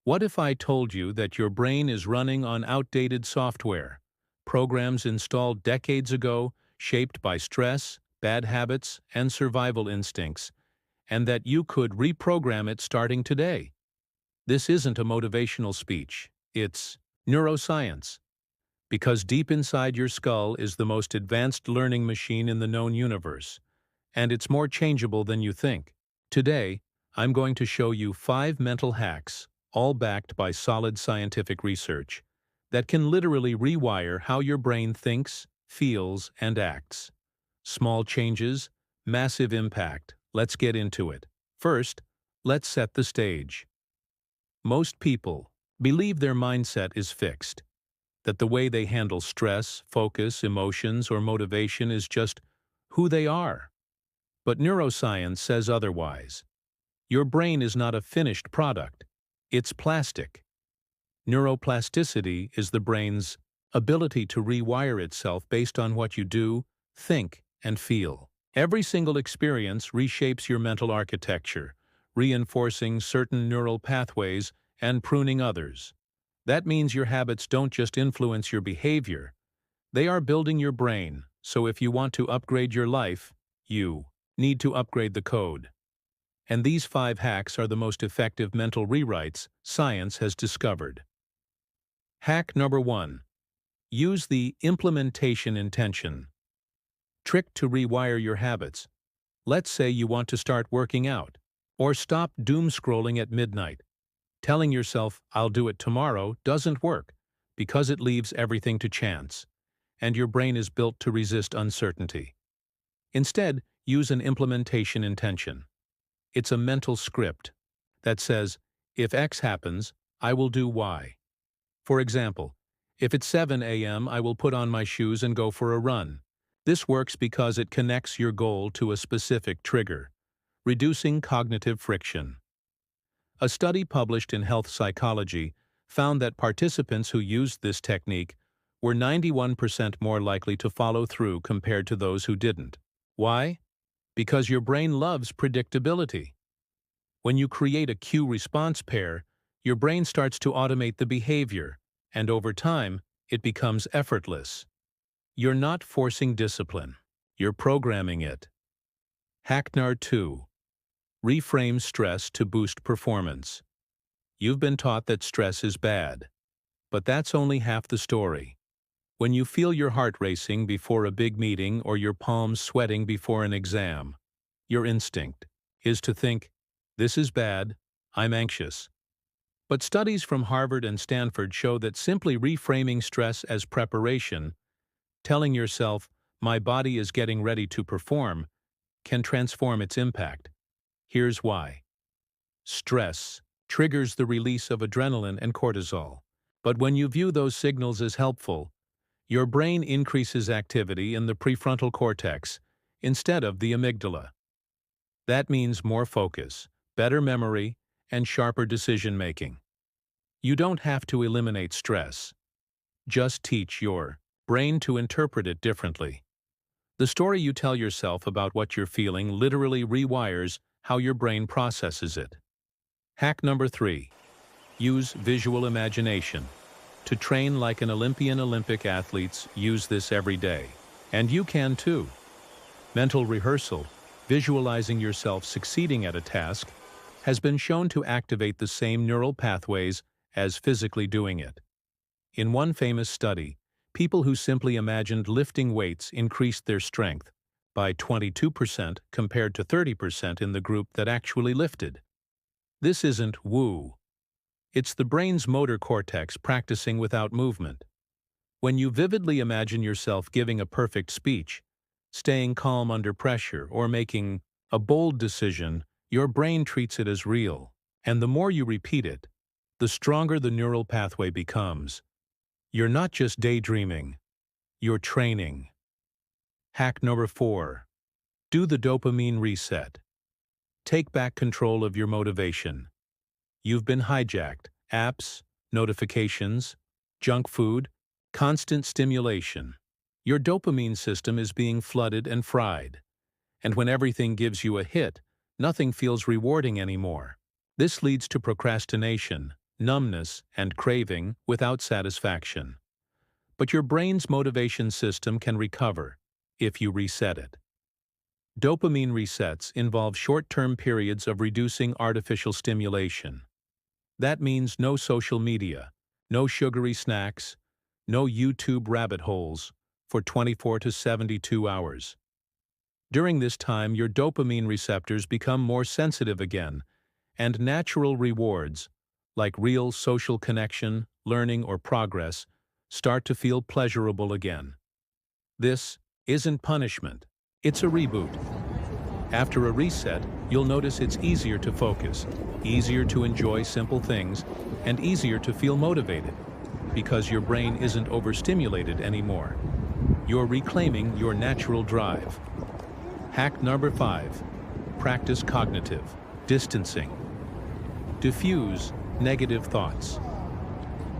What if I told you that your brain is running on outdated software, programs installed decades ago, shaped by stress, bad habits, and survival instincts, and that you could reprogram it starting today? This isn't a motivational speech, it's neuroscience. Because deep inside your skull is the most advanced learning machine in the known universe, and it's more changeable than you think. Today, I'm going to show you 5 mental hacks, all backed by solid scientific research, that can literally rewire how your brain thinks, feels, and acts. Small changes, massive impact. Let's get into it. First, let's set the stage. Most people believe their mindset is fixed, that the way they handle stress, focus, emotions, or motivation is just who they are. But neuroscience says otherwise. Your brain is not a finished product. It's plastic. Neuroplasticity is the brain's ability to rewire itself based on what you do, think, and feel. Every single experience reshapes your mental architecture, reinforcing certain neural pathways and pruning others. That means your habits don't just influence your behavior, they are building your brain, so if you want to upgrade your life, you need to upgrade the code. And these 5 hacks are the most effective mental rewrites science has discovered. Hack number 1. Use the implementation intention. Trick to rewire your habits. Let's say you want to start working out, or stop doom scrolling at midnight. Telling yourself, "I'll do it tomorrow," doesn't work, because it leaves everything to chance, and your brain is built to resist uncertainty. Instead, use an implementation intention. It's a mental script that says, if X happens, I will do Y. For example, if it's 7 a.m., I will put on my shoes and go for a run. This works because it connects your goal to a specific trigger, reducing cognitive friction. A study published in Health Psychology found that participants who used this technique were 91% more likely to follow through compared to those who didn't. Why? Because your brain loves predictability. When you create a cue-response pair, your brain starts to automate the behavior, and over time, it becomes effortless. You're not forcing discipline. You're programming it. Hack number 2. Reframe stress to boost performance. You've been taught that stress is bad. But that's only half the story. When you feel your heart racing before a big meeting or your palms sweating before an exam, your instinct is to think, "This is bad, I'm anxious." But studies from Harvard and Stanford show that simply reframing stress as preparation, telling yourself, "My body is getting ready to perform," can transform its impact. Here's why. Stress triggers the release of adrenaline and cortisol. But when you view those signals as helpful, your brain increases activity in the prefrontal cortex instead of the amygdala. That means more focus, better memory, and sharper decision-making. You don't have to eliminate stress. Just teach your brain to interpret it differently. The story you tell yourself about what you're feeling literally rewires how your brain processes it. Hack number 3. Use visual imagination. To train like an Olympic athletes use this every day. And you can too. Mental rehearsal, visualizing yourself succeeding at a task, has been shown to activate the same neural pathways as physically doing it. In one famous study, people who simply imagined lifting weights increased their strength by 22% compared to 30% in the group that actually lifted. This isn't woo. It's the brain's motor cortex practicing without movement. When you vividly imagine yourself giving a perfect speech, staying calm under pressure, or making a bold decision, your brain treats it as real. And the more you repeat it, the stronger the neural pathway becomes. You're not just daydreaming, you're training. Hack number 4. Do the dopamine reset. Take back control of your motivation. You've been hijacked. Apps, notifications, junk food, constant stimulation. Your dopamine system is being flooded and fried. And when everything gives you a hit, nothing feels rewarding anymore. This leads to procrastination, numbness, and craving without satisfaction. But your brain's motivation system can recover if you reset it. Dopamine resets involve short-term periods of reducing artificial stimulation. That means no social media, no sugary snacks, no YouTube rabbit holes for 24 to 72 hours. During this time, your dopamine receptors become more sensitive again, and natural rewards, like real social connection, learning, or progress, start to feel pleasurable again. This isn't punishment, it's a reboot. After a reset, you'll notice it's easier to focus, easier to enjoy simple things, and easier to feel motivated, because your brain isn't overstimulated anymore. You're reclaiming your natural drive. Hack number 5. Practice cognitive distancing. Diffuse negative thoughts.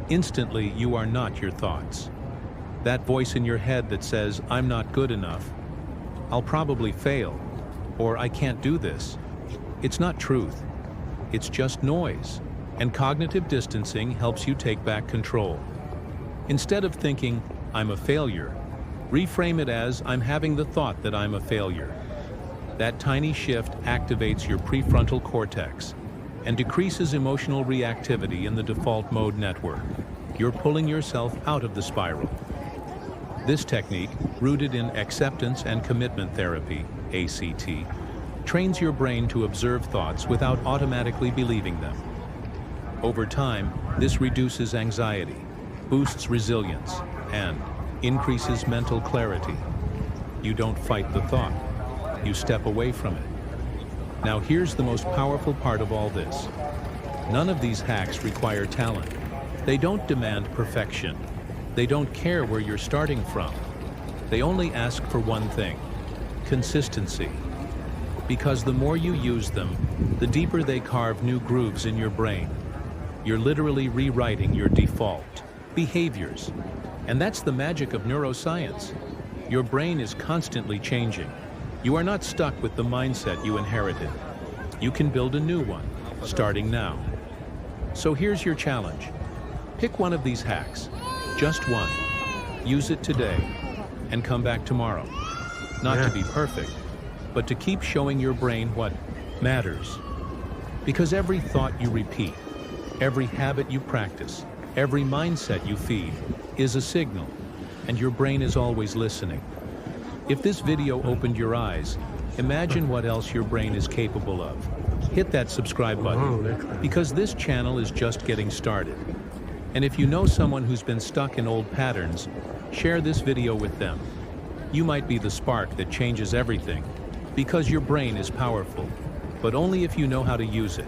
Instantly, you are not your thoughts. That voice in your head that says, "I'm not good enough," "I'll probably fail," or "I can't do this." It's not truth. It's just noise. And cognitive distancing helps you take back control. Instead of thinking, "I'm a failure," reframe it as, "I'm having the thought that I'm a failure." That tiny shift activates your prefrontal cortex and decreases emotional reactivity in the default mode network. You're pulling yourself out of the spiral. This technique, rooted in acceptance and commitment therapy, ACT, trains your brain to observe thoughts without automatically believing them. Over time, this reduces anxiety, boosts resilience, and increases mental clarity. You don't fight the thought. You step away from it. Now here's the most powerful part of all this. None of these hacks require talent. They don't demand perfection. They don't care where you're starting from. They only ask for one thing: consistency. Because the more you use them, the deeper they carve new grooves in your brain. You're literally rewriting your default behaviors. And that's the magic of neuroscience. Your brain is constantly changing. You are not stuck with the mindset you inherited. You can build a new one, starting now. So here's your challenge. Pick one of these hacks, just one. Use it today, and come back tomorrow. Not to be perfect, but to keep showing your brain what matters. Because every thought you repeat, every habit you practice, every mindset you feed is a signal, and your brain is always listening. If this video opened your eyes, imagine what else your brain is capable of. Hit that subscribe button, because this channel is just getting started. And if you know someone who's been stuck in old patterns, share this video with them. You might be the spark that changes everything, because your brain is powerful, but only if you know how to use it.